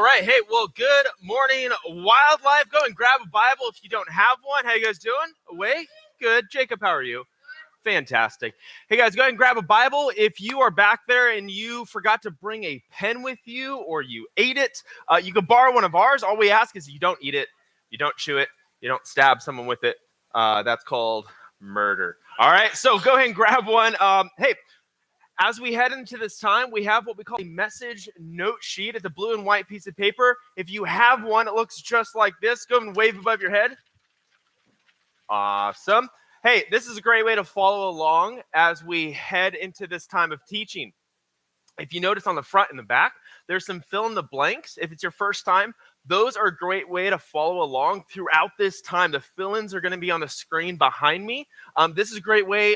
right. Hey, well, good morning, wildlife. Go and grab a Bible if you don't have one. How you guys doing? Awake? Good. Jacob, how are you? Fantastic. Hey, guys, go ahead and grab a Bible. If you are back there and you forgot to bring a pen with you or you ate it, you can borrow one of ours. All we ask is you don't eat it, you don't chew it, you don't stab someone with it. That's called murder. All right, so go ahead and grab one. Hey, as we head into this time, we have what we call a message note sheet. It's a blue and white piece of paper. If you have one, it looks just like this. Go and wave above your head. Awesome. Hey, this is a great way to follow along as we head into this time of teaching. If you notice on the front and the back, there's some fill in the blanks. If it's your first time, those are a great way to follow along throughout this time. The fill-ins are going to be on the screen behind me. This is a great way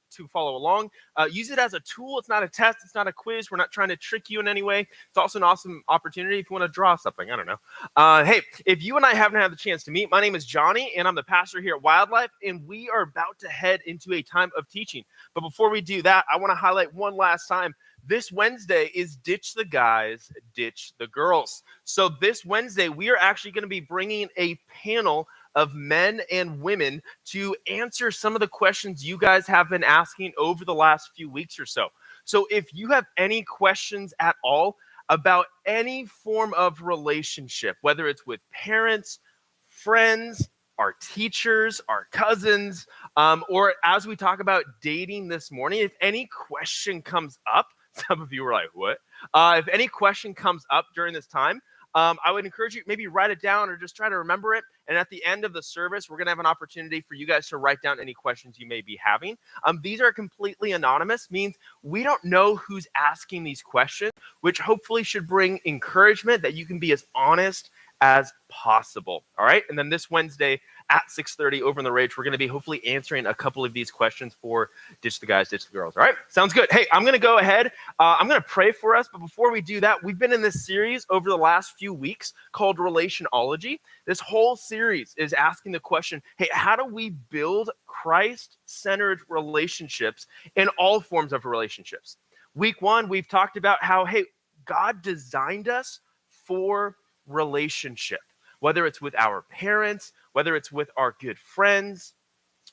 to follow along. Use it as a tool. It's not a test. It's not a quiz. We're not trying to trick you in any way. It's also an awesome opportunity if you want to draw something. I don't know. Hey, if you and I haven't had the chance to meet, my name is Johnny, and I'm the pastor here at Wildlife, and we are about to head into a time of teaching. But before we do that, I want to highlight one last time. This Wednesday is Ditch the Guys, Ditch the Girls. So this Wednesday, we are actually going to be bringing a panel of men and women to answer some of the questions you guys have been asking over the last few weeks or so. So if you have any questions at all about any form of relationship, whether it's with parents, friends, our teachers, our cousins, or as we talk about dating this morning, if any question comes up, some of you are like, what? If any question comes up during this time, I would encourage you, maybe write it down or just try to remember it. And at the end of the service, we're going to have an opportunity for you guys to write down any questions you may be having. These are completely anonymous, means we don't know who's asking these questions, which hopefully should bring encouragement that you can be as honest as possible. All right. And then this Wednesday at 6:30 over in the Rage, we're going to be hopefully answering a couple of these questions for Ditch the Guys, Ditch the Girls. All right. Sounds good. Hey, I'm going to go ahead. I'm going to pray for us. But before we do that, we've been in this series over the last few weeks called Relationology. This whole series is asking the question, hey, how do we build Christ-centered relationships in all forms of relationships? Week one, we've talked about how, hey, God designed us for relationship, whether it's with our parents, whether it's with our good friends,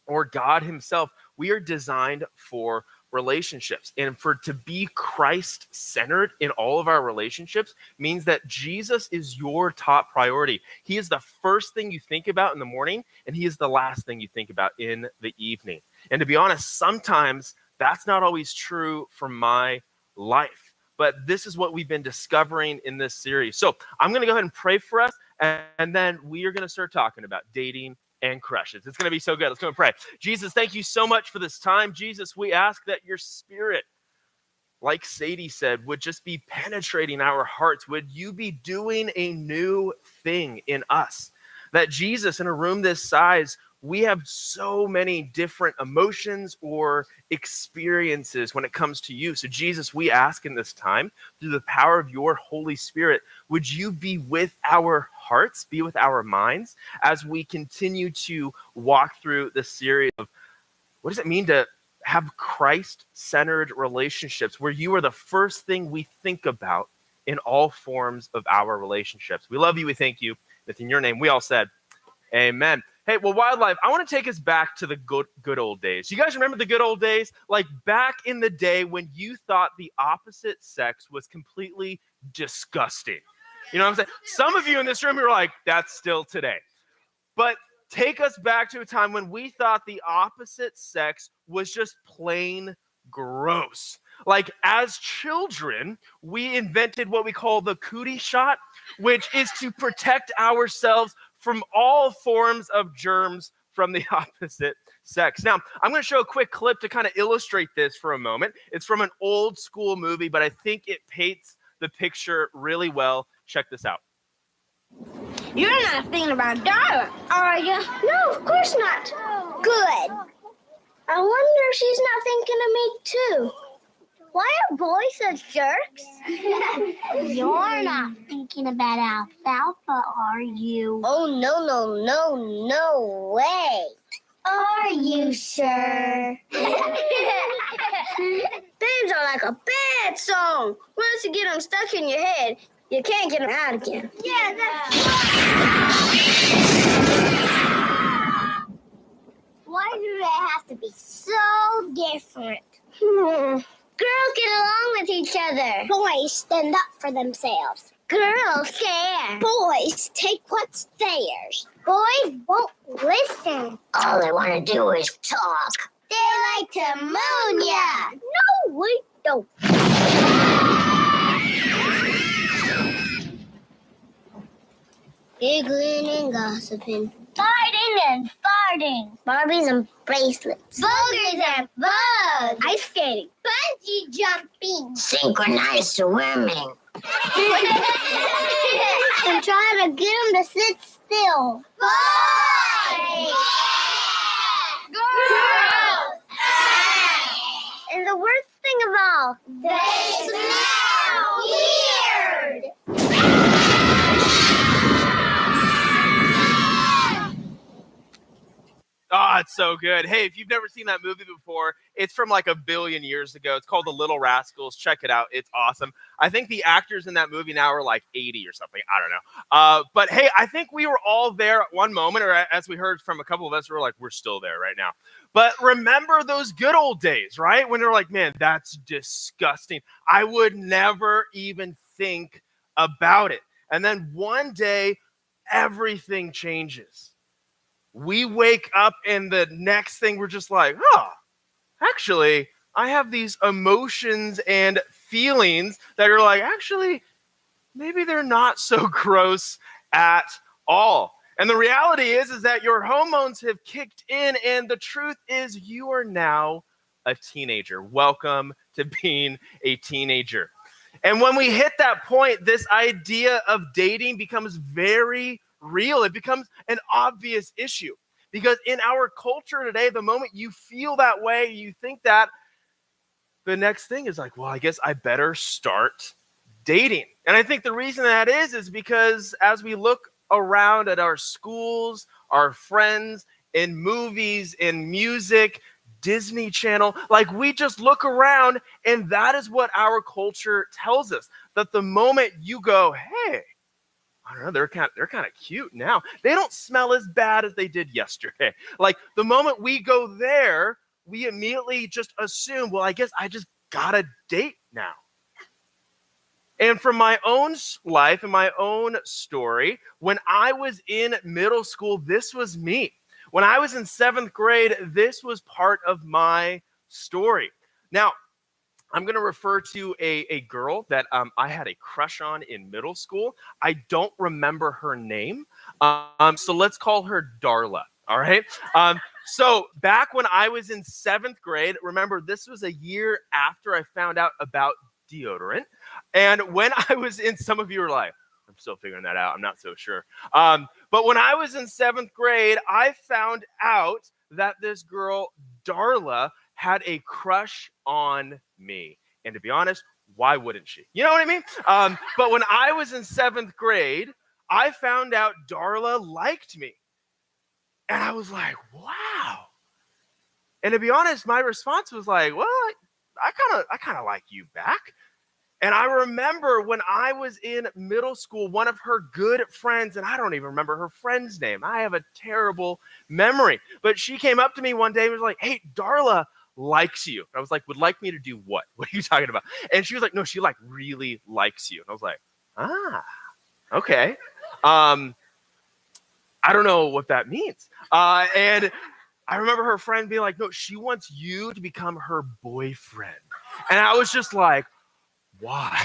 or God himself. We are designed for relationships. And for to be Christ-centered in all of our relationships means that Jesus is your top priority. He is the first thing you think about in the morning, and he is the last thing you think about in the evening. And to be honest, sometimes that's not always true for my life. But this is what we've been discovering in this series. So I'm going to go ahead and pray for us, and then we are going to start talking about dating and crushes. It's going to be so good. Let's go and pray. Jesus, thank you so much for this time. Jesus, we ask that your spirit, like Sadie said, would just be penetrating our hearts. Would you be doing a new thing in us? That Jesus, in a room this size, we have so many different emotions or experiences when it comes to you. So Jesus, we ask in this time, through the power of your Holy Spirit, would you be with our hearts, be with our minds, as we continue to walk through the series of what does it mean to have Christ-centered relationships, where you are the first thing we think about in all forms of our relationships. We love you. We thank you. It's in your name. We all said, amen. Hey, well, Wildlife, I want to take us back to the good old days. You guys remember the good old days? Like back in the day when you thought the opposite sex was completely disgusting. You know what I'm saying? Some of you in this room are like, that's still today. But take us back to a time when we thought the opposite sex was just plain gross. Like as children, we invented what we call the cootie shot, which is to protect ourselves from all forms of germs from the opposite sex. Now, I'm going to show a quick clip to kind of illustrate this for a moment. It's from an old school movie, but I think it paints the picture really well. Check this out. You're not thinking about Darla, are you? No, of course not. Good. I wonder if she's not thinking of me, too. Why are boys such jerks? You're not thinking about alfalfa, are you? Oh, no way. Are you sure? Babes are like a bad song. Once you get them stuck in your head, You can't get them out again. Yeah, that's Why do they have to be so different? Girls get along with each other. Boys stand up for themselves. Girls care. Boys take what's theirs. Boys won't listen. All they want to do is talk. They like to moon ya. No, we don't. Giggling and gossiping. Fighting and farting. Barbies and bracelets. Boogers and bugs. Ice skating. Bungee jumping. Synchronized swimming. I'm trying to get them to sit still. Boys! Girls! And the worst thing of all, They smell weird! Oh, it's so good. Hey, if you've never seen that movie before, it's from like a billion years ago. It's called The Little Rascals. Check it out. It's awesome. I think the actors in that movie now are like 80 or something. I don't know. But hey, I think we were all there at one moment, or as we heard from a couple of us, we're like, we're still there right now. But remember those good old days, right? When they're like, man, that's disgusting. I would never even think about it. And then one day, everything changes. We wake up and the next thing we're just like, actually, I have these emotions and feelings that are like, actually, maybe they're not so gross at all. And the reality is that your hormones have kicked in, and the truth is you are now a teenager. Welcome to being a teenager. And when we hit that point, this idea of dating becomes very real. It becomes an obvious issue. Because in our culture today, the moment you feel that way, you think that, the next thing is like, well, I guess I better start dating. And I think the reason that is because as we look around at our schools, our friends, in movies, in music, Disney Channel, like we just look around and that is what our culture tells us. That the moment you go, hey, I don't know, they're kind of cute now. They don't smell as bad as they did yesterday. Like the moment we go there, we immediately just assume, well, I guess I just gotta date now. And from my own life and my own story, when I was in middle school, this was me. When I was in 7th grade, this was part of my story. Now, I'm going to refer to a girl that I had a crush on in middle school. I don't remember her name, so let's call her Darla, all right? So back when I was in 7th grade, remember, this was a year after I found out about deodorant. And when I was in, some of you are like, I'm still figuring that out. I'm not so sure. But when I was in 7th grade, I found out that this girl, Darla, had a crush on me. And to be honest, why wouldn't she? You know what I mean? But when I was in 7th grade, I found out Darla liked me. And I was like, wow. And to be honest, my response was like, well, I kind of like you back. And I remember when I was in middle school, one of her good friends, and I don't even remember her friend's name. I have a terrible memory. But she came up to me one day and was like, hey, Darla likes you. And I was like, would like me to do what? What are you talking about? And she was like, no, she like really likes you. And I was like, okay. I don't know what that means. And I remember her friend being like, no, she wants you to become her boyfriend. And I was just like, why?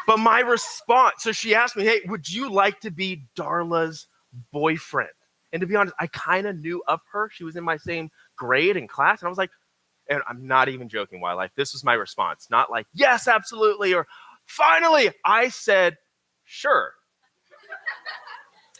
But my response, so she asked me, hey, would you like to be Darla's boyfriend? And to be honest, I kind of knew of her. She was in my same grade and class. And I was like, and I'm not even joking, why? Like, this was my response. Not like, yes, absolutely, or finally. I said, sure.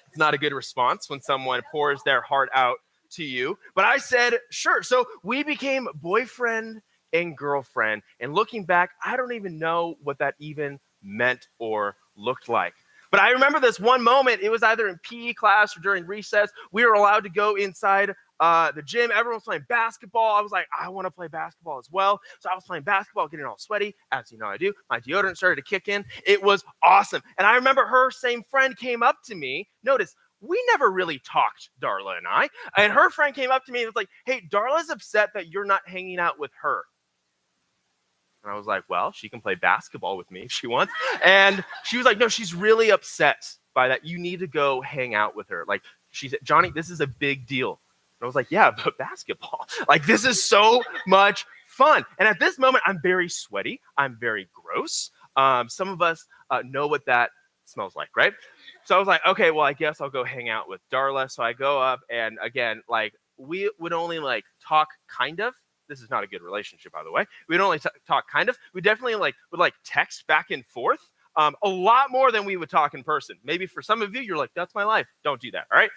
It's not a good response when someone pours their heart out to you. But I said, sure. So we became boyfriend and girlfriend. And looking back, I don't even know what that even meant or looked like. But I remember this one moment. It was either in PE class or during recess. We were allowed to go inside the gym. Everyone was playing basketball. I was like, I want to play basketball as well. So I was playing basketball, getting all sweaty, as you know I do. My deodorant started to kick in. It was awesome. And I remember her same friend came up to me. Notice, we never really talked, Darla and I. And her friend came up to me and was like, hey, Darla's upset that you're not hanging out with her. And I was like, well, she can play basketball with me if she wants. And she was like, no, she's really upset by that. You need to go hang out with her. Like, she said, Johnny, this is a big deal. And I was like, yeah, but basketball. Like, this is so much fun. And at this moment, I'm very sweaty. I'm very gross. Some of us know what that smells like, right? So I was like, okay, well, I guess I'll go hang out with Darla. So I go up, and again, like, we would only like talk kind of. This is not a good relationship, by the way. We'd only talk kind of. We definitely would text back and forth a lot more than we would talk in person. Maybe for some of you, you're like, that's my life. Don't do that, all right?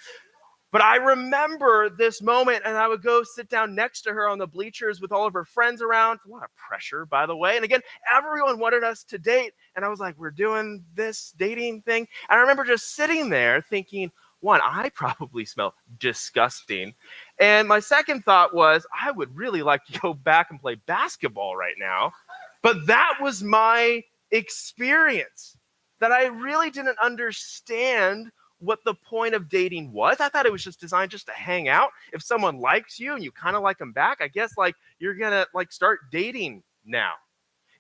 But I remember this moment, and I would go sit down next to her on the bleachers with all of her friends around. It's a lot of pressure, by the way. And again, everyone wanted us to date. And I was like, we're doing this dating thing. And I remember just sitting there thinking, one, I probably smell disgusting. And my second thought was, I would really like to go back and play basketball right now. But that was my experience, that I really didn't understand what the point of dating was. I thought it was just designed just to hang out. If someone likes you and you kind of like them back, I guess you're gonna start dating now.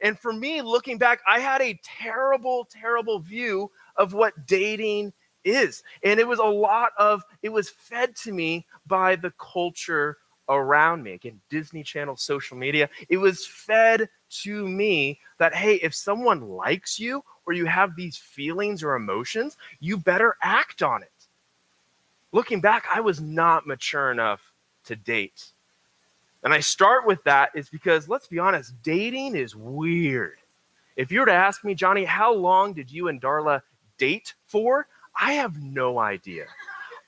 And for me, looking back, I had a terrible, terrible view of what dating is. And it was fed to me by the culture around me. Again, Disney Channel, social media. It was fed to me that, hey, if someone likes you or you have these feelings or emotions, you better act on it. Looking back, I was not mature enough to date. And I start with that is because, let's be honest, dating is weird. If you were to ask me, Johnny, how long did you and Darla date for? I have no idea.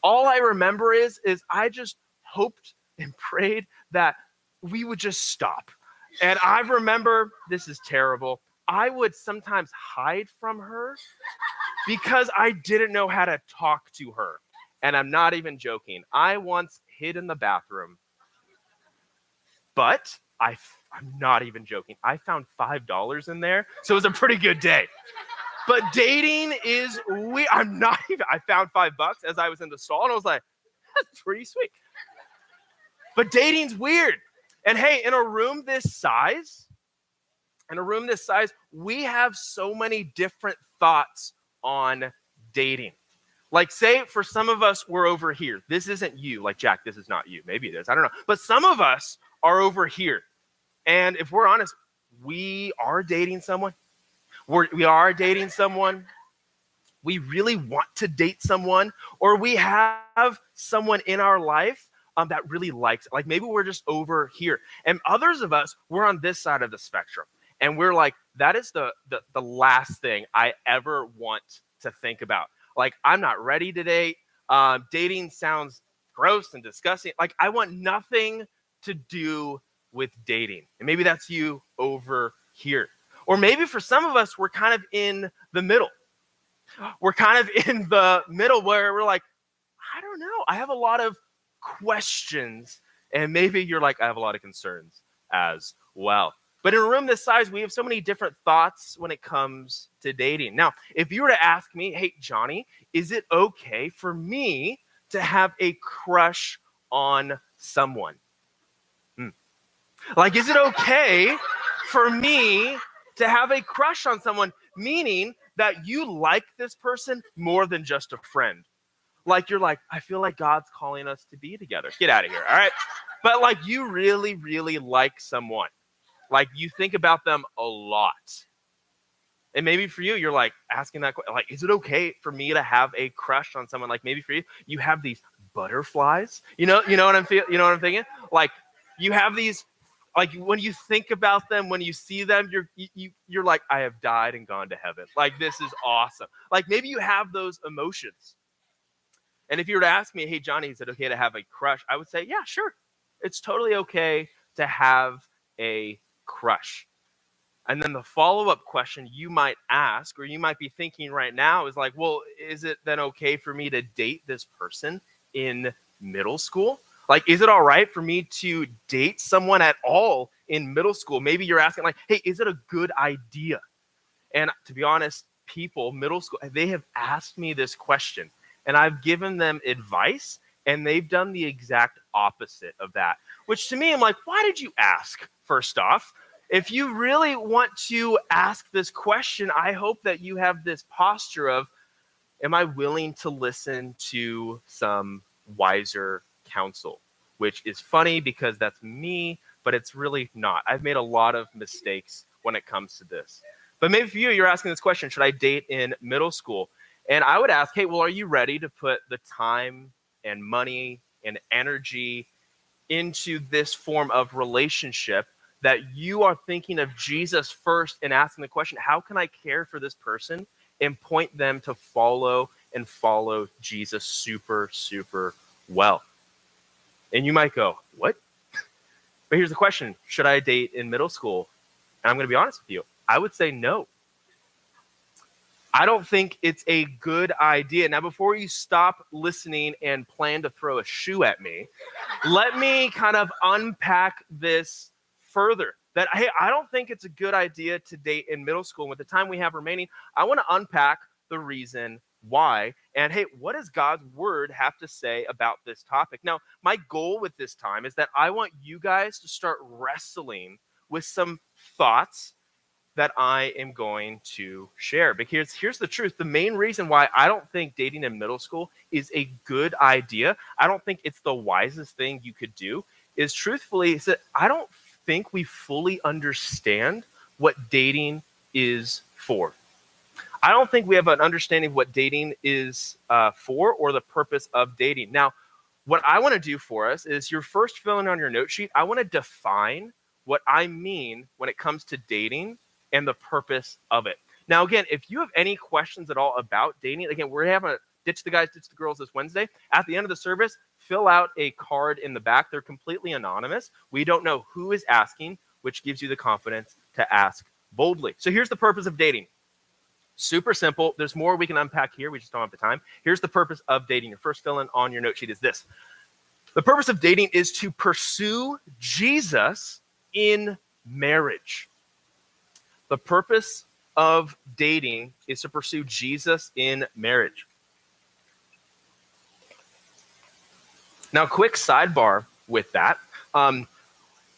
All I remember is I just hoped and prayed that we would just stop. And I remember, this is terrible, I would sometimes hide from her because I didn't know how to talk to her. And I'm not even joking. I once hid in the bathroom, but I'm not even joking. I found $5 in there, so it was a pretty good day. But dating is weird. I found $5 as I was in the stall, and I was like, that's pretty sweet. But dating's weird. And hey, in a room this size, we have so many different thoughts on dating. Like, say, for some of us, we're over here. This isn't you. Like, Jack, this is not you. Maybe it is. I don't know. But some of us are over here. And if we're honest, we are dating someone. We are dating someone. We really want to date someone. Or we have someone in our life that really likes it. Like, maybe we're just over here. And others of us, we're on this side of the spectrum. And we're like, that is the last thing I ever want to think about. Like, I'm not ready to date. Dating sounds gross and disgusting. Like, I want nothing to do with dating. And maybe that's you over here. Or maybe for some of us, we're kind of in the middle. We're kind of in the middle where we're like, I don't know. I have a lot of questions. And maybe you're like, I have a lot of concerns as well. But in a room this size, we have so many different thoughts when it comes to dating. Now, if you were to ask me, hey, Johnny, is it okay for me to have a crush on someone? Like, is it okay for me to have a crush on someone, meaning that you like this person more than just a friend? Like, you're like, I feel like God's calling us to be together. Get out of here, all right? But like, you really, really like someone. Like, you think about them a lot. And maybe for you, you're like asking that question, like, is it okay for me to have a crush on someone? Like, maybe for you, you have these butterflies. You know what I'm thinking? Like, you have these, like, when you think about them, when you see them, you're like, I have died and gone to heaven. Like, this is awesome. Like, maybe you have those emotions. And if you were to ask me, hey, Johnny, is it okay to have a crush? I would say, yeah, sure. It's totally okay to have a crush. And then the follow-up question you might ask, or you might be thinking right now, is like, well, is it then okay for me to date this person in middle school? Like, is it all right for me to date someone at all in middle school? Maybe you're asking like, hey, is it a good idea? And to be honest, people, middle school, they have asked me this question and I've given them advice and they've done the exact opposite of that. Which to me, I'm like, why did you ask, first off? If you really want to ask this question, I hope that you have this posture of, am I willing to listen to some wiser counsel? Which is funny because that's me, but it's really not. I've made a lot of mistakes when it comes to this. But maybe for you, you're asking this question, should I date in middle school? And I would ask, hey, well, are you ready to put the time and money and energy into this form of relationship that you are thinking of Jesus first and asking the question, how can I care for this person and point them to follow Jesus super, super well? And you might go, what? But here's the question, should I date in middle school? And I'm going to be honest with you. I would say no. I don't think it's a good idea. Now, before you stop listening and plan to throw a shoe at me, let me kind of unpack this further. That, hey, I don't think it's a good idea to date in middle school. And with the time we have remaining, I want to unpack the reason why. And hey, what does God's word have to say about this topic? Now, my goal with this time is that I want you guys to start wrestling with some thoughts that I am going to share. Because here's the truth. The main reason why I don't think dating in middle school is a good idea, I don't think it's the wisest thing you could do, is truthfully, is that I don't think we fully understand what dating is for. I don't think we have an understanding of what dating is for or the purpose of dating. Now, what I want to do for us is your first filling on your note sheet, I want to define what I mean when it comes to dating and the purpose of it. Now, again, if you have any questions at all about dating, again, we're having a Ditch the Guys, Ditch the Girls this Wednesday. At the end of the service, fill out a card in the back. They're completely anonymous. We don't know who is asking, which gives you the confidence to ask boldly. So here's the purpose of dating. Super simple. There's more we can unpack here. We just don't have the time. Here's the purpose of dating. Your first fill-in on your note sheet is this. The purpose of dating is to pursue Jesus in marriage. The purpose of dating is to pursue Jesus in marriage. Now, quick sidebar with that.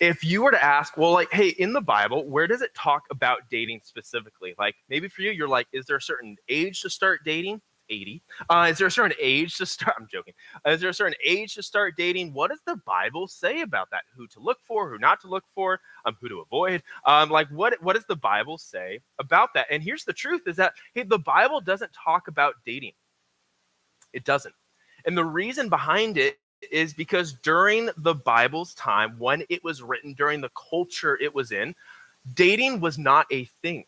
If you were to ask, well, like, hey, in the Bible, where does it talk about dating specifically? Like, maybe for you, you're like, is there a certain age to start dating? 80. Is there a certain age to start? I'm joking. Is there a certain age to start dating? What does the Bible say about that? Who to look for, who not to look for, who to avoid? Like, what does the Bible say about that? And here's the truth is that, hey, the Bible doesn't talk about dating. It doesn't. And the reason behind it is because during the Bible's time, when it was written, during the culture it was in, dating was not a thing.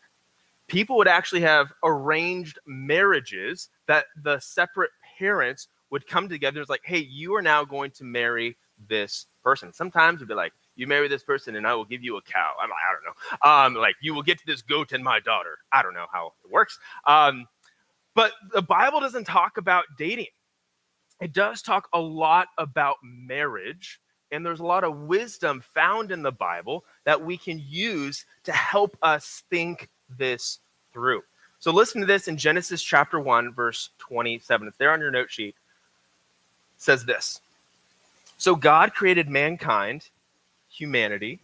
People would actually have arranged marriages that the separate parents would come together. It's like, hey, you are now going to marry this person. Sometimes it'd be like, you marry this person and I will give you a cow. I don't know. Like, you will get to this goat and my daughter. I don't know how it works. But the Bible doesn't talk about dating. It does talk a lot about marriage, and there's a lot of wisdom found in the Bible that we can use to help us think this through. So listen to this in Genesis chapter 1, verse 27. It's there on your note sheet. It says this. So God created mankind, humanity.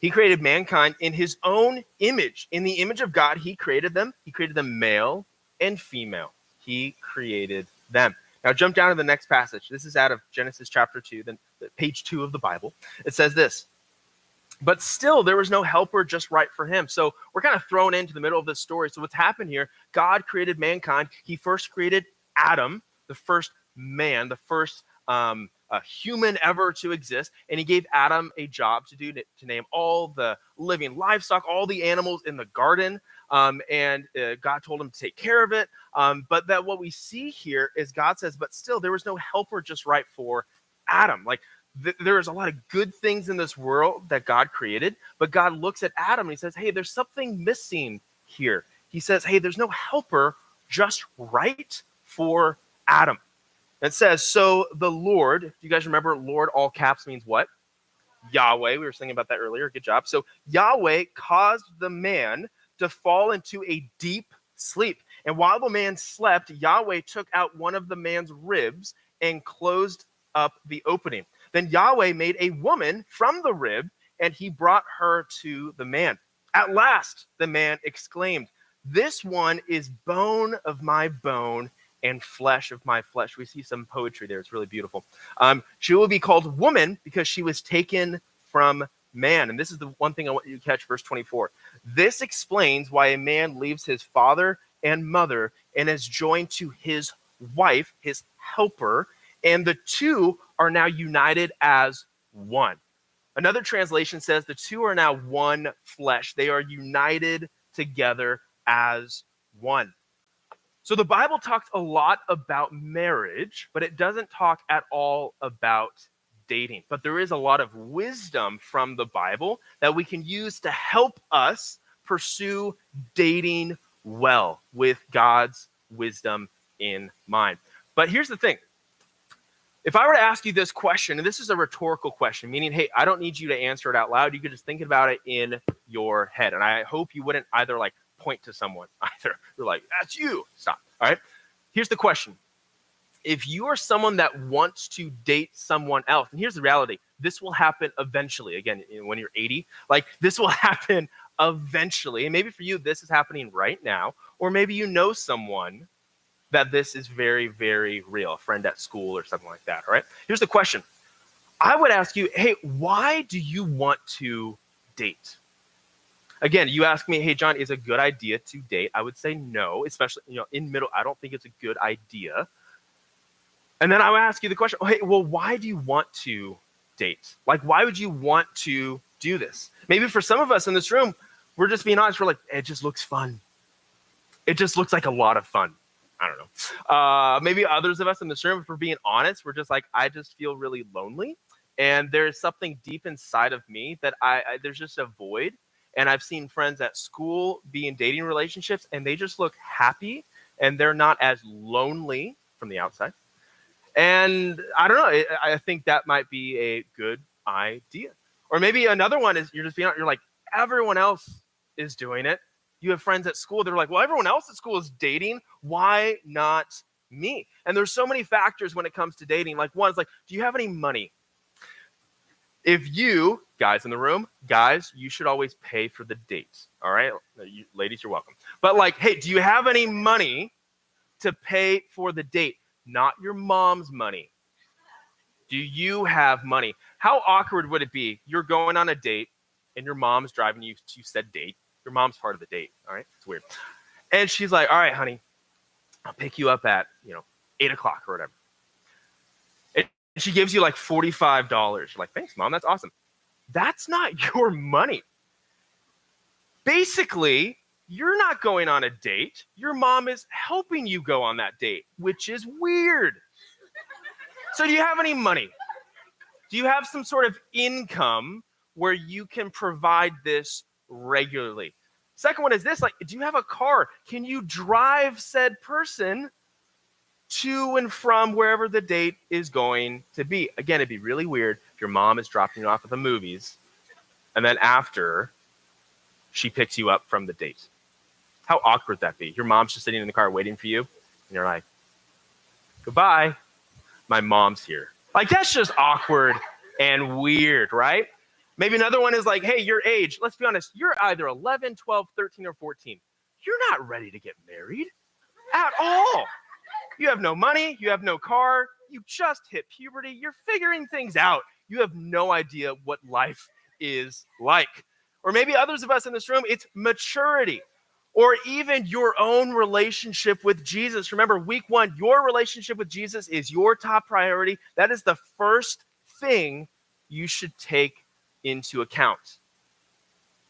He created mankind in his own image. In the image of God, he created them. He created them male and female. He created them. Now jump down to the next passage. This is out of Genesis chapter 2, then page 2 of the Bible. It says this. But still, there was no helper just right for him. So we're kind of thrown into the middle of this story. So what's happened here, God created mankind. He first created Adam, the first man, the first human ever to exist. And he gave Adam a job to do, to name all the living livestock, all the animals in the garden. And God told him to take care of it. But that what we see here is God says, but still, there was no helper just right for Adam. Like, there is a lot of good things in this world that God created, but God looks at Adam and he says, hey, there's something missing here. He says, hey, there's no helper just right for Adam. It says, so the Lord, you guys remember Lord, all caps means what? Yahweh. We were thinking about that earlier. Good job. So Yahweh caused the man to fall into a deep sleep. And while the man slept, Yahweh took out one of the man's ribs and closed up the opening. Then Yahweh made a woman from the rib, and he brought her to the man. At last, the man exclaimed, this one is bone of my bone and flesh of my flesh. We see some poetry there. It's really beautiful. She will be called woman because she was taken from man. And this is the one thing I want you to catch, verse 24. This explains why a man leaves his father and mother and is joined to his wife, his helper, and the two are now united as one. Another translation says the two are now one flesh. They are united together as one. So the Bible talks a lot about marriage, but it doesn't talk at all about dating. But there is a lot of wisdom from the Bible that we can use to help us pursue dating well with God's wisdom in mind. But here's the thing. If I were to ask you this question, and this is a rhetorical question, meaning, hey, I don't need you to answer it out loud. You could just think about it in your head. And I hope you wouldn't either point to someone either. You're like, that's you. Stop. All right. Here's the question. If you are someone that wants to date someone else, and here's the reality, this will happen eventually. Again, when you're 80, this will happen eventually. And maybe for you, this is happening right now, or maybe you know someone that this is very, very real, a friend at school or something like that. All right. Here's the question. I would ask you, hey, why do you want to date? Again, you ask me, hey, John, is it a good idea to date? I would say no, especially, in middle. I don't think it's a good idea. And then I would ask you the question, hey, well, why do you want to date? Why would you want to do this? Maybe for some of us in this room, we're just being honest. We're like, it just looks fun. It just looks like a lot of fun. I don't know. Maybe others of us in this room, if we're being honest, we're just like, I just feel really lonely. And there's something deep inside of me that there's just a void. And I've seen friends at school be in dating relationships, and they just look happy, and they're not as lonely from the outside. And I don't know. I think that might be a good idea. Or maybe another one is you're just being honest. You're like, everyone else is doing it. You have friends at school. They're like, well, everyone else at school is dating. Why not me? And there's so many factors when it comes to dating. One is do you have any money? If you, guys in the room, you should always pay for the dates, all right? Ladies, you're welcome. But hey, do you have any money to pay for the date? Not your mom's money. Do you have money? How awkward would it be? You're going on a date, and your mom's driving you to said date. Your mom's part of the date, all right? It's weird. And she's like, all right, honey, I'll pick you up at, 8 o'clock or whatever. And she gives you $45. You're like, thanks, Mom. That's awesome. That's not your money. Basically, you're not going on a date. Your mom is helping you go on that date, which is weird. So do you have any money? Do you have some sort of income where you can provide this regularly? Second one is this, do you have a car? Can you drive said person to and from wherever the date is going to be? Again, it'd be really weird if your mom is dropping you off at the movies and then after she picks you up from the date. How awkward would that be? Your mom's just sitting in the car waiting for you, and you're like, goodbye, my mom's here. That's just awkward and weird, right? Maybe another one is hey, your age. Let's be honest. You're either 11, 12, 13, or 14. You're not ready to get married at all. You have no money. You have no car. You just hit puberty. You're figuring things out. You have no idea what life is like. Or maybe others of us in this room, it's maturity. Or even your own relationship with Jesus. Remember, week 1, your relationship with Jesus is your top priority. That is the first thing you should take into account.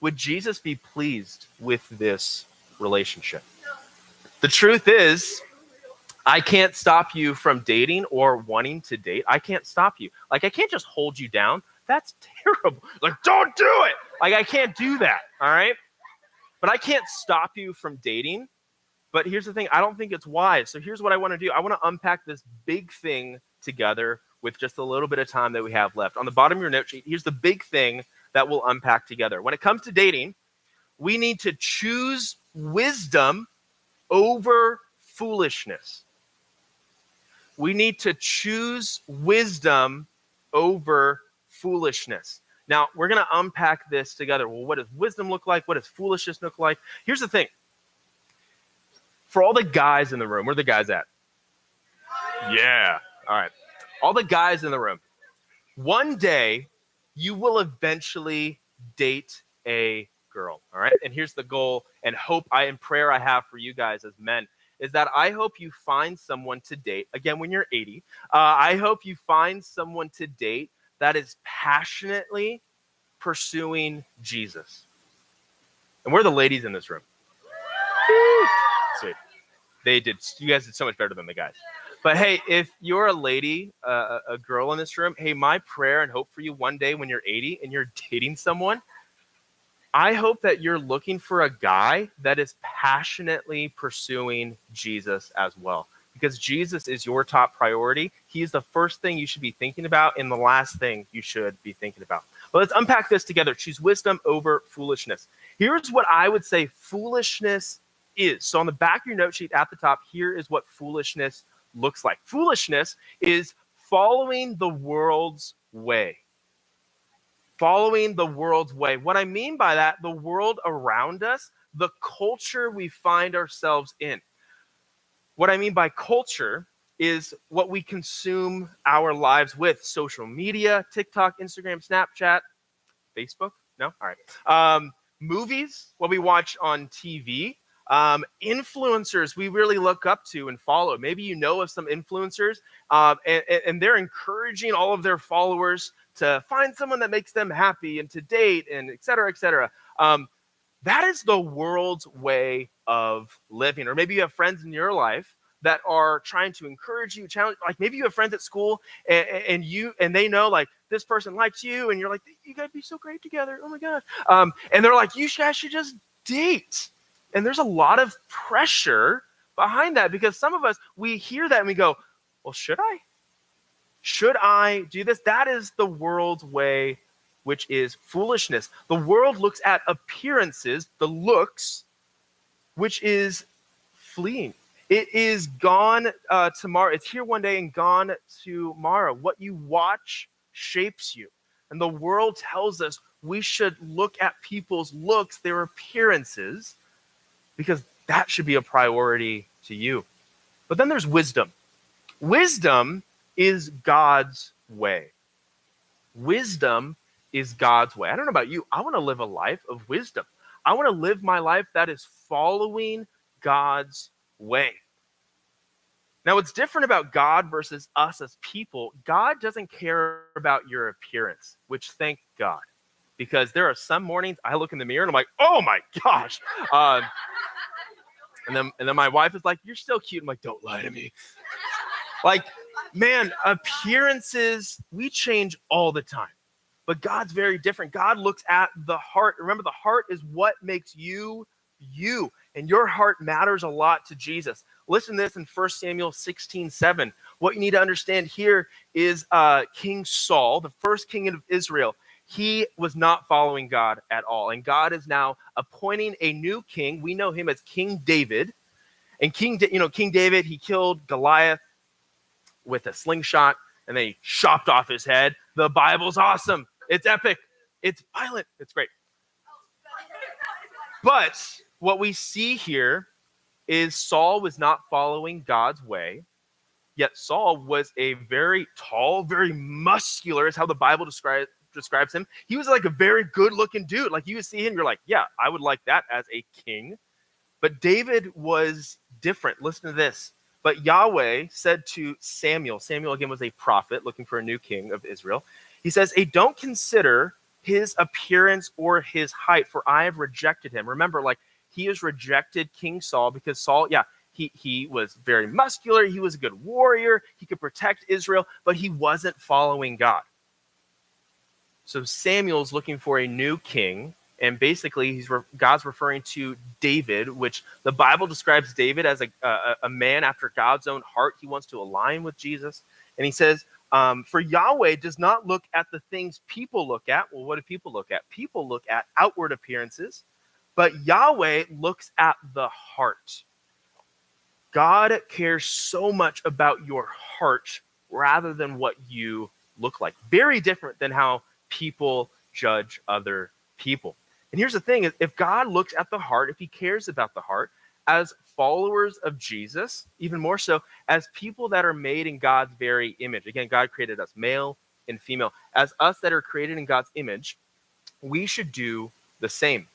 Would Jesus be pleased with this relationship? The truth is, I can't stop you from dating or wanting to date. I can't stop you. I can't just hold you down. That's terrible. Don't do it. I can't do that, all right? But I can't stop you from dating, But here's the thing, I don't think it's wise. So here's what I want to do. I want to unpack this big thing together with just a little bit of time that we have left. On the bottom of your note sheet, here's the big thing that we'll unpack together. When it comes to dating, we need to choose wisdom over foolishness. We need to choose wisdom over foolishness. Now, we're going to unpack this together. Well, what does wisdom look like? What does foolishness look like? Here's the thing. For all the guys in the room, where are the guys at? Yeah. All right. All the guys in the room. One day, you will eventually date a girl. All right. And here's the goal and hope and prayer I have for you guys as men is that I hope you find someone to date. Again, when you're 80, I hope you find someone to date that is passionately pursuing Jesus. And where are the ladies in this room? Sweet. You guys did so much better than the guys. But hey, if you're a lady, a girl in this room, hey, my prayer and hope for you one day when you're 80 and you're dating someone, I hope that you're looking for a guy that is passionately pursuing Jesus as well. Because Jesus is your top priority. He's the first thing you should be thinking about and the last thing you should be thinking about. But let's unpack this together. Choose wisdom over foolishness. Here's what I would say foolishness is. So on the back of your note sheet at the top, here is what foolishness looks like. Foolishness is following the world's way. Following the world's way. What I mean by that, the world around us, the culture we find ourselves in. What I mean by culture is what we consume our lives with. Social media, TikTok, Instagram, Snapchat, Facebook? No? All right. Movies, what we watch on TV. Influencers we really look up to and follow. Maybe you know of some influencers and they're encouraging all of their followers to find someone that makes them happy and to date and et cetera, et cetera. That is the world's way of living. Or maybe you have friends in your life that are trying to encourage you, challenge. Like maybe you have friends at school and they know like this person likes you and you're like, you guys be so great together. Oh my gosh. And they're like, you guys should just date. And there's a lot of pressure behind that because some of us, we hear that and we go, well, should I? Should I do this? That is the world's way, which is foolishness. The world looks at appearances, the looks, which is fleeing. It is gone tomorrow. It's here one day and gone tomorrow. What you watch shapes you. And the world tells us we should look at people's looks, their appearances, because that should be a priority to you. But then there's wisdom. Wisdom is God's way. Wisdom is God's way. I don't know about you. I want to live a life of wisdom. I want to live my life that is following God's way. Now, what's different about God versus us as people, God doesn't care about your appearance, which thank God. Because there are some mornings I look in the mirror and I'm like, oh my gosh. And then my wife is like, you're still cute. I'm like, don't lie to me. Like, man, appearances, we change all the time. But God's very different. God looks at the heart. Remember, the heart is what makes you, you. And your heart matters a lot to Jesus. Listen to this in 1 Samuel 16:7. What you need to understand here is King Saul, the first king of Israel. He was not following God at all. And God is now appointing a new king. We know him as King David. And King David, he killed Goliath with a slingshot and then he chopped off his head. The Bible's awesome. It's epic. It's violent. It's great. But what we see here is Saul was not following God's way. Yet Saul was a very tall, very muscular, is how the Bible describes him. He was like a very good looking dude. Like you would see him, you're like, yeah, I would like that as a king. But David was different. Listen to this. But Yahweh said to Samuel again was a prophet looking for a new king of Israel. He says, hey, don't consider his appearance or his height, for I have rejected him. Remember, like he has rejected King Saul because Saul, he was very muscular. He was a good warrior. He could protect Israel, but he wasn't following God. So Samuel's looking for a new king, And basically, God's referring to David, which the Bible describes David as a man after God's own heart. He wants to align with Jesus. And he says, for Yahweh does not look at the things people look at. Well, what do people look at? People look at outward appearances, but Yahweh looks at the heart. God cares so much about your heart rather than what you look like. Very different than how people judge other people. And here's the thing, if God looks at the heart, if he cares about the heart, as followers of Jesus, even more so, as people that are made in God's very image. Again, God created us male and female. As us that are created in God's image, we should do the same.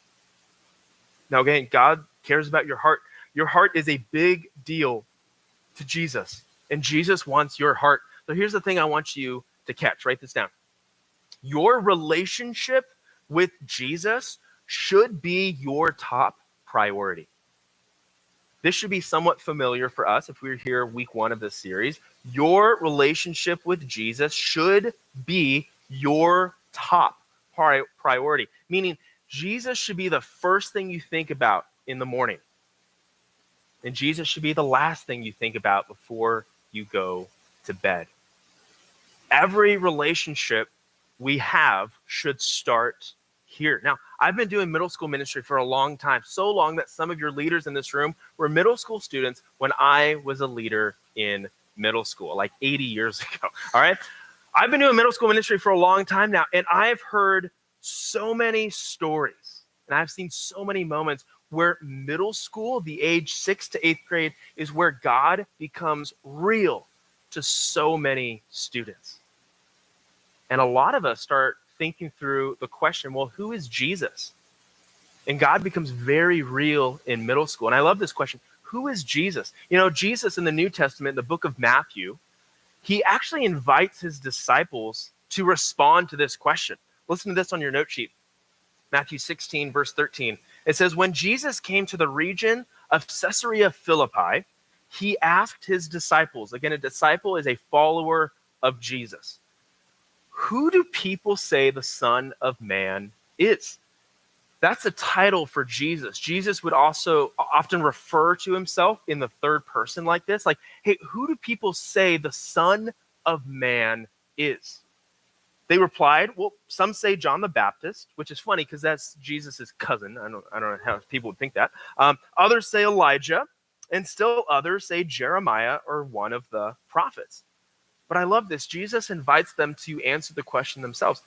Now, again, God cares about your heart. Your heart is a big deal to Jesus, and Jesus wants your heart. So here's the thing I want you to catch. Write this down. Your relationship with Jesus should be your top priority. This should be somewhat familiar for us if we're here week 1 of this series. Your relationship with Jesus should be your top priority, meaning Jesus should be the first thing you think about in the morning. And Jesus should be the last thing you think about before you go to bed. Every relationship we have should start here. Now, I've been doing middle school ministry for a long time, so long that some of your leaders in this room were middle school students when I was a leader in middle school, like 80 years ago. All right? I've been doing middle school ministry for a long time now, and I've heard so many stories, and I've seen so many moments where middle school, the age 6th to 8th grade, is where God becomes real to so many students. And a lot of us start thinking through the question, well, who is Jesus? And God becomes very real in middle school. And I love this question. Who is Jesus? You know, Jesus in the New Testament, in the book of Matthew, he actually invites his disciples to respond to this question. Listen to this on your note sheet. Matthew 16, verse 13. It says, when Jesus came to the region of Caesarea Philippi, he asked his disciples, again, a disciple is a follower of Jesus, who do people say the Son of Man is? That's a title for Jesus. Jesus would also often refer to himself in the third person like this. Like, hey, who do people say the Son of Man is? They replied, well, some say John the Baptist, which is funny because that's Jesus' cousin. I don't know how people would think that. Others say Elijah, and still others say Jeremiah or one of the prophets. But I love this. Jesus invites them to answer the question themselves.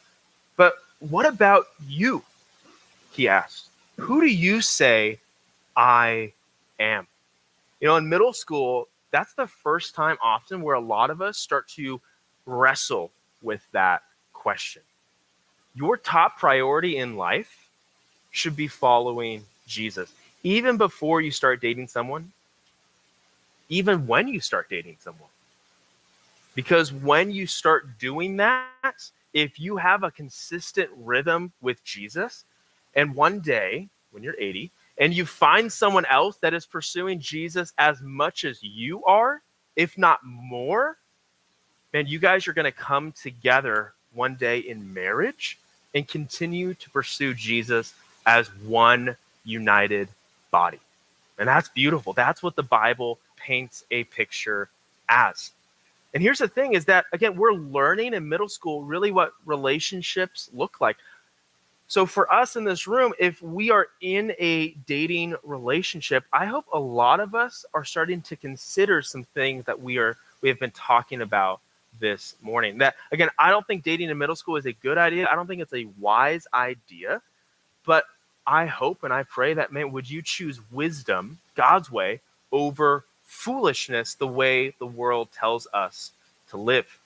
But what about you? He asked. Who do you say I am? You know, in middle school, that's the first time often where a lot of us start to wrestle with that question. Your top priority in life should be following Jesus. Even before you start dating someone, even when you start dating someone. Because when you start doing that, if you have a consistent rhythm with Jesus, and one day when you're 80, and you find someone else that is pursuing Jesus as much as you are, if not more, man, you guys are going to come together one day in marriage and continue to pursue Jesus as one united body. And that's beautiful. That's what the Bible paints a picture as. And here's the thing is that, again, we're learning in middle school really what relationships look like. So for us in this room, if we are in a dating relationship, I hope a lot of us are starting to consider some things that we have been talking about this morning. That, again, I don't think dating in middle school is a good idea. I don't think it's a wise idea. But I hope and I pray that, man, would you choose wisdom, God's way, over foolishness, the way the world tells us to live.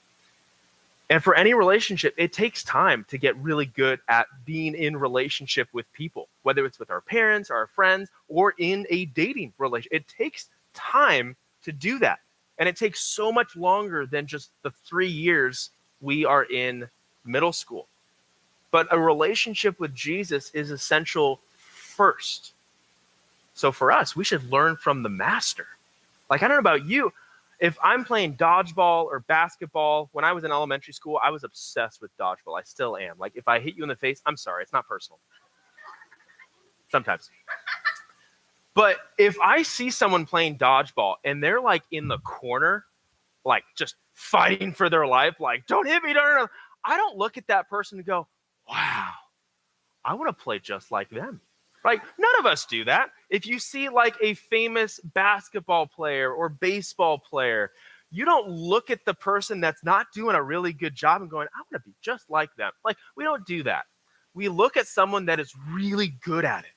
And for any relationship, it takes time to get really good at being in relationship with people, whether it's with our parents, our friends, or in a dating relationship. It takes time to do that. And it takes so much longer than just the 3 years we are in middle school. But a relationship with Jesus is essential first. So for us, we should learn from the master. Like, I don't know about you, if I'm playing dodgeball or basketball, when I was in elementary school, I was obsessed with dodgeball. I still am. Like, if I hit you in the face, I'm sorry, it's not personal. sometimes. But if I see someone playing dodgeball and they're like in the corner, like just fighting for their life, like, don't hit me, don't. I don't look at that person and go, wow, I want to play just like them. Like, none of us do that. If you see like a famous basketball player or baseball player, you don't look at the person that's not doing a really good job and going, I want to be just like them. Like, we don't do that. We look at someone that is really good at it.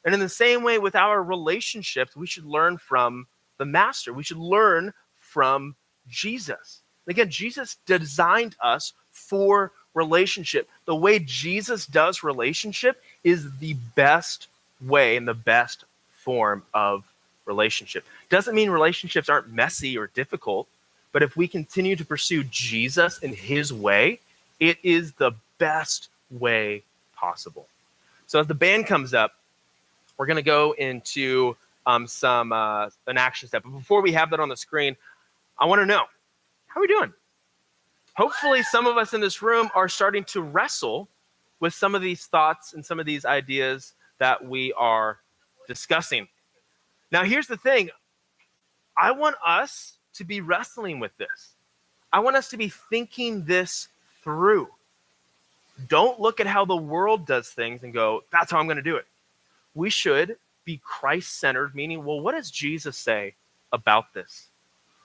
And in the same way with our relationships, we should learn from the master. We should learn from Jesus. Again, Jesus designed us for relationship. The way Jesus does relationship is the best way and the best form of relationship. Doesn't mean relationships aren't messy or difficult, but if we continue to pursue Jesus in his way, it is the best way possible. So as the band comes up, we're going to go into an action step. But before we have that on the screen, I want to know, how are we doing? Hopefully some of us in this room are starting to wrestle with some of these thoughts and some of these ideas that we are discussing. Now, here's the thing. I want us to be wrestling with this. I want us to be thinking this through. Don't look at how the world does things and go, that's how I'm going to do it. We should be Christ-centered, meaning, well, what does Jesus say about this?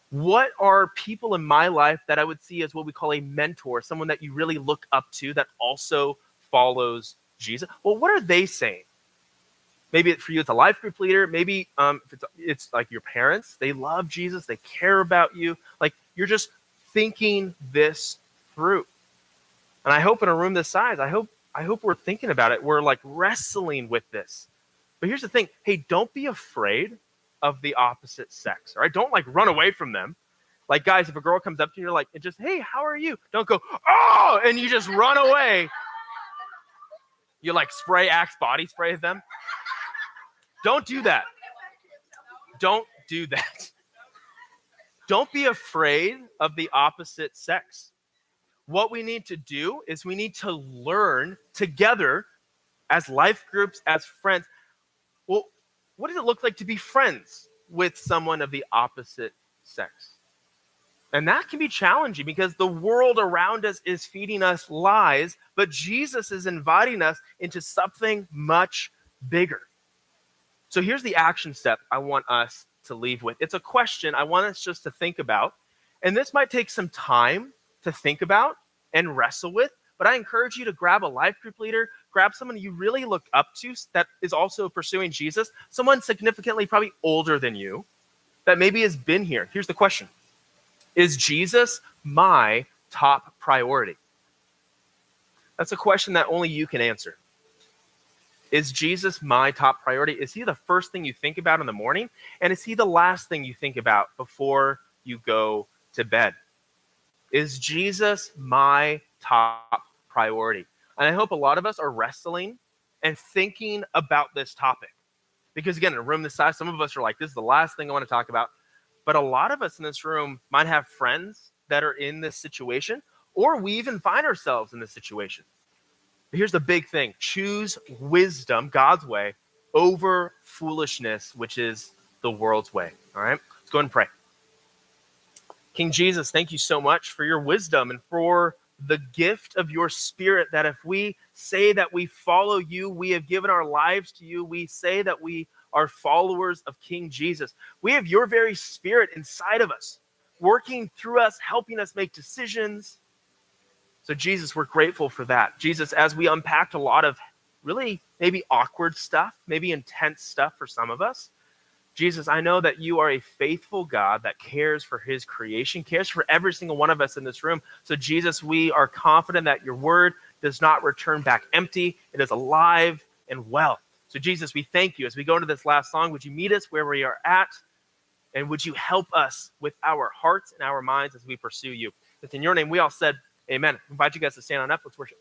What are people in my life that I would see as what we call a mentor, someone that you really look up to that also follows Jesus? Well, what are they saying? Maybe for you, it's a life group leader. Maybe it's like your parents. They love Jesus. They care about you. Like, you're just thinking this through. And I hope in a room this size, I hope we're thinking about it. We're like wrestling with this. But here's the thing. Hey, don't be afraid of the opposite sex, all right? Don't like run away from them. Like, guys, if a girl comes up to you, you're like, and just, hey, how are you? Don't go, oh, and you just run away. You like spray Axe body spray them. Don't do that. Don't do that. Don't be afraid of the opposite sex. What we need to do is we need to learn together as life groups, as friends. Well, what does it look like to be friends with someone of the opposite sex? And that can be challenging because the world around us is feeding us lies, but Jesus is inviting us into something much bigger. So here's the action step I want us to leave with. It's a question I want us just to think about. And this might take some time to think about and wrestle with, but I encourage you to grab a life group leader, grab someone you really look up to that is also pursuing Jesus, someone significantly probably older than you that maybe has been here. Here's the question. Is Jesus my top priority? That's a question that only you can answer. Is Jesus my top priority? Is he the first thing you think about in the morning? And is he the last thing you think about before you go to bed? Is Jesus my top priority? And I hope a lot of us are wrestling and thinking about this topic. Because again, in a room this size, some of us are like, this is the last thing I want to talk about. But a lot of us in this room might have friends that are in this situation, or we even find ourselves in this situation. But here's the big thing. Choose wisdom, God's way, over foolishness, which is the world's way. All right? Let's go ahead and pray. King Jesus, thank you so much for your wisdom and for the gift of your spirit, that if we say that we follow you, we have given our lives to you, we say that we are followers of King Jesus. We have your very spirit inside of us, working through us, helping us make decisions. So Jesus, we're grateful for that. Jesus, as we unpacked a lot of really maybe awkward stuff, maybe intense stuff for some of us, Jesus, I know that you are a faithful God that cares for his creation, cares for every single one of us in this room. So Jesus, we are confident that your word does not return back empty. It is alive and well. So Jesus, we thank you. As we go into this last song, would you meet us where we are at? And would you help us with our hearts and our minds as we pursue you? It's in your name we all said amen. I invite you guys to stand on up. Let's worship.